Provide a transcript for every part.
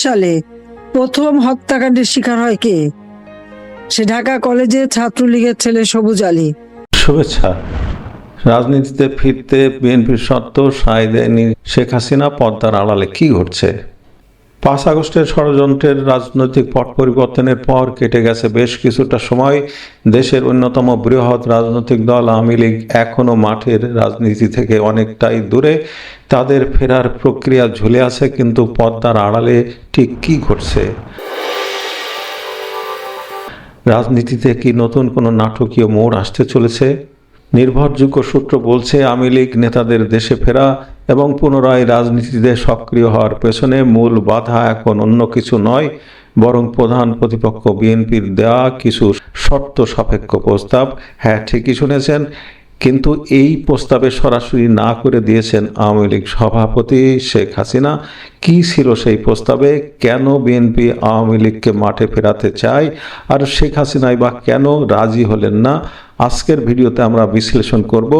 সালে প্রথম হত্যাকাণ্ডের শিকার হয় কে? সে ঢাকা কলেজে ছাত্রলীগের ছেলে সবুজ আলী। শুভেচ্ছা। রাজনীতিতে ফিরতে বিএনপির সত্ত্ব সায় দেয়নি শেখ হাসিনা। পর্দার আড়ালে কি ঘটছে? 5 আগস্টের ষড়যন্ত্রের রাজনৈতিক পট পরিবর্তনের পর কেটে গেছে বেশ কিছুটা সময়। দেশের অন্যতম বৃহৎ রাজনৈতিক দল আওয়ামী লীগ এখনো মাঠের রাজনীতি থেকে অনেকটাই দূরে। তাদের ফেরার প্রক্রিয়া ঝুলে আছে, কিন্তু পর্দার আড়ালে ঠিক কি ঘটছে? রাজনীতিতে কি নতুন কোনো নাটকীয় মোড় আসতে চলেছে? নির্ভরযোগ্য সূত্র বলছে, আওয়ামী লীগ নেতাদের দেশে ফেরা এবং পুনরায় রাজনীতিতে সক্রিয় হওয়ার পেছনে মূল বাধা এখন অন্য কিছু নয়, বরং প্রধান প্রতিপক্ষ বিএনপির দেওয়া কিছু শর্ত সাপেক্ষ প্রস্তাব। হ্যাঁ, ঠিকই শুনেছেন, কিন্তু এই প্রস্তাবে সরাসরি না করে দিয়েছেন আওয়ামী লীগ সভাপতি শেখ হাসিনা। কি ছিল সেই প্রস্তাবে? কেন বিএনপি আওয়ামী লীগকে মাঠে ফেরাতে চায়, আর শেখ হাসিনাই বা কেন রাজি হলেন না? আজকের ভিডিওতে আমরা বিশ্লেষণ করব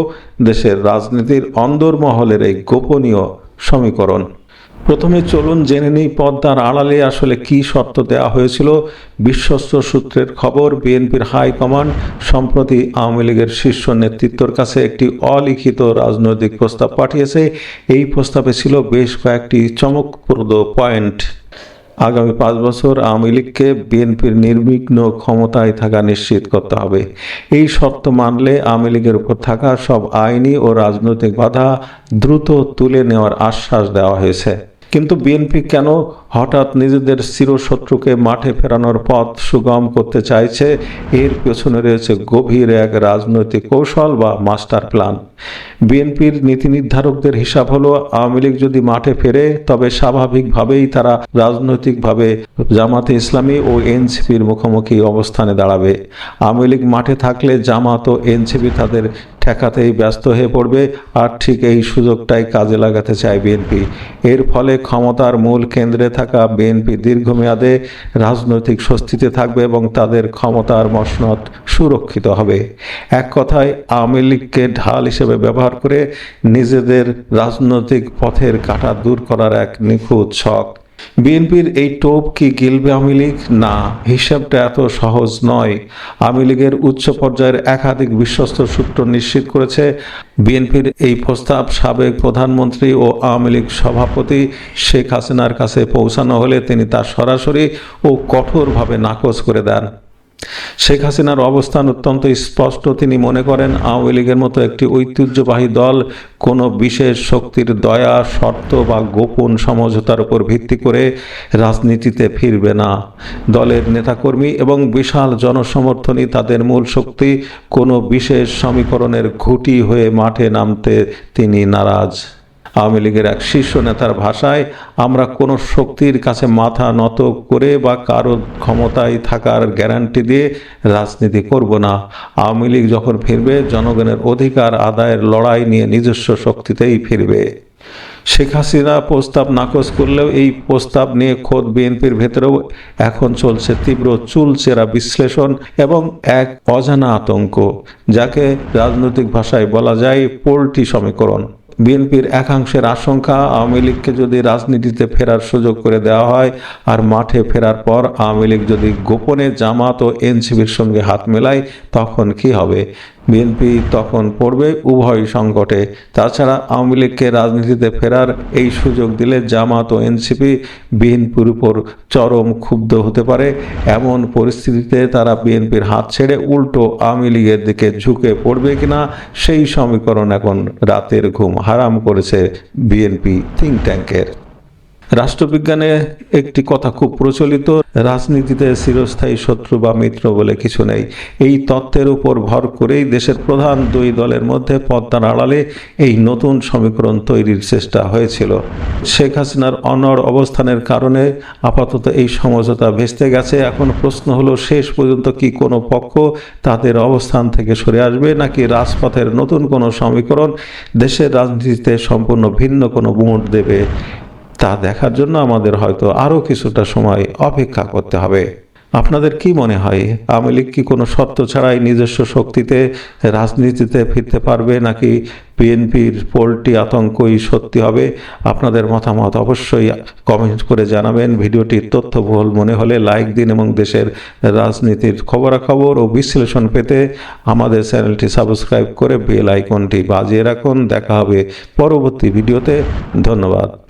দেশের রাজনীতির অন্দরমহলের এই গোপনীয় সমীকরণ। প্রথমে চলুন জেনে নেই পর্দার আড়ালে আসলে কি শর্ত দেওয়া হয়েছিল। বিশ্বস্ত সূত্রের খবর, বিএনপির হাইকমান্ড সম্প্রতি আওয়ামী লীগের শীর্ষ নেতৃত্বের কাছে একটি অলিখিত রাজনৈতিক প্রস্তাব পাঠিয়েছে। এই প্রস্তাবে ছিল বেশ কয়েকটি চমকপ্রদ পয়েন্ট। আগামী 5 বছর আওয়ামী লীগকে বিএনপির নির্বিঘ্ন ক্ষমতায় থাকা নিশ্চিত করতে হবে। এই শর্ত মানলে আওয়ামী লীগের উপর থাকা সব আইনি ও রাজনৈতিক বাধা দ্রুত তুলে নেওয়ার আশ্বাস দেওয়া হয়েছে। কিন্তু বিএনপি কেন হঠাৎ নিজেদের চিরশত্রুকে মাঠে ফেরানোর পথ সুগম করতে চাইছে? এর পেছনে রয়েছে গভীর এক রাজনৈতিক কৌশল বা মাস্টার প্ল্যান। বিএনপির নীতি নির্ধারকদের হিসাব হলো, আওয়ামী লীগ যদি মাঠে ফেরে তবে স্বাভাবিকভাবেই তারা রাজনৈতিকভাবে জামাতে ইসলামী ও এনসিপির মুখোমুখি অবস্থানে দাঁড়াবে। আওয়ামী লীগ মাঠে থাকলে জামাত ও এনসিপি তাদের ঠেকাতেই ব্যস্ত হয়ে পড়বে, আর ঠিক এই সুযোগটাই কাজে লাগাতে চায় বিএনপি। এর ফলে ক্ষমতার মূল কেন্দ্রে থাকা বিএনপি দীর্ঘমেয়াদে রাজনৈতিক স্বস্তিতে থাকবে এবং তাদের ক্ষমতার মসনদ সুরক্ষিত হবে। এক কথায়, আওয়ামী লীগকে ঢাল হিসেবে ব্যবহার করে নিজেদের রাজনৈতিক পথের কাঁটা দূর করার এক নিখুঁত ছক। বিএনপির এই টোপ কি গিলবে আওয়ামী লীগ? না, হিসাবটা এত সহজ নয়। আওয়ামী লীগের উচ্চ পর্যায়ের একাধিক বিশ্বস্ত সূত্র নিশ্চিত করেছে, বিএনপির এই প্রস্তাব সাবেক প্রধানমন্ত্রী ও আওয়ামী লীগ সভাপতি শেখ হাসিনার কাছে পৌঁছানো হলে তিনি তা সরাসরি ও কঠোরভাবে নাকচ করে দেন। শেখ হাসিনার অবস্থান অত্যন্ত স্পষ্ট। তিনি মনে করেন, আওয়ামী লীগের মতো একটি ঐতিহ্যবাহী দল কোনো বিশেষ শক্তির দয়া, শর্ত বা গোপন সমঝোতার উপর ভিত্তি করে রাজনীতিতে ফিরবে না। দলের নেতাকর্মী এবং বিশাল জনসমর্থনই তাদের মূল শক্তি। কোনো বিশেষ সমীকরণের ঘুঁটি হয়ে মাঠে নামতে তিনি নারাজ। আওয়ামী লীগের এক শীর্ষ নেতার ভাষায়, আমরা কোনো শক্তির কাছে মাথা নত করে বা কারো ক্ষমতায় থাকার গ্যারান্টি দিয়ে রাজনীতি করব না। আওয়ামী লীগ যখন ফিরবে, জনগণের অধিকার আদায়ের লড়াই নিয়ে নিজস্ব শক্তিতেই ফিরবে। শেখ হাসিনা প্রস্তাব নাকচ করলেও এই প্রস্তাব নিয়ে খোদ বিএনপির ভেতরেও এখন চলছে তীব্র চুলচেরা বিশ্লেষণ এবং এক অজানা আতঙ্ক, যাকে রাজনৈতিক ভাষায় বলা যায় পোল্ট্রি সমীকরণ। বিএনপির একাংশের আশঙ্কা, আওয়ামী লীগকে যদি রাজনীতিতে ফেরার সুযোগ করে দেওয়া হয় আর মাঠে ফেরার পর আওয়ামী লীগ যদি গোপনে জামাত ও এনসিপির সঙ্গে হাত মেলায়, তখন কি হবে? বিএনপি তখন পড়বে উভয় সংকটে। তাছাড়া আওয়ামী লীগকে রাজনীতিতে ফেরার এই সুযোগ দিলে জামাত ও এনসিপি বিএনপির উপর চরম ক্ষুব্ধ হতে পারে। এমন পরিস্থিতিতে তারা বিএনপির হাত ছেড়ে উল্টো আওয়ামী লীগের দিকে ঝুঁকে পড়বে কিনা, সেই সমীকরণ এখন রাতের ঘুম হারাম করেছে বিএনপি থিঙ্ক ট্যাঙ্কের। রাষ্ট্রবিজ্ঞানে একটি কথা খুব প্রচলিত, রাজনীতিতে চিরস্থায়ী শত্রু বা মিত্র বলে কিছু নেই। এই তত্ত্বের উপর ভর করেই দেশের প্রধান দুই দলের মধ্যে পর্দার আড়ালে এই নতুন সমীকরণ তৈরির চেষ্টা হয়েছিল। শেখ হাসিনার অনড় অবস্থানের কারণে আপাতত এই সমঝোতা ভেস্তে গেছে। এখন প্রশ্ন হলো, শেষ পর্যন্ত কি কোনো পক্ষ তাদের অবস্থান থেকে সরে আসবে, নাকি রাজপথের নতুন কোনো সমীকরণ দেশের রাজনীতিতে সম্পূর্ণ ভিন্ন কোনো মোড় দেবে? তা দেখার জন্য আমাদের হয়তো আরও কিছুটা সময় অপেক্ষা করতে হবে। আপনাদের কি মনে হয়, আওয়ামী লীগ কি কোনো শর্ত ছাড়াই নিজস্ব শক্তিতে রাজনীতিতে ফিরতে পারবে, নাকি বিএনপির পোলট্রি আতঙ্কই সত্যি হবে? আপনাদের মতামত অবশ্যই কমেন্ট করে জানাবেন। ভিডিওটি তথ্যবহুল মনে হলে লাইক দিন এবং দেশের রাজনীতির খবরাখবর ও বিশ্লেষণ পেতে আমাদের চ্যানেলটি সাবস্ক্রাইব করে বেল আইকনটি বাজিয়ে রাখুন। দেখা হবে পরবর্তী ভিডিওতে। ধন্যবাদ।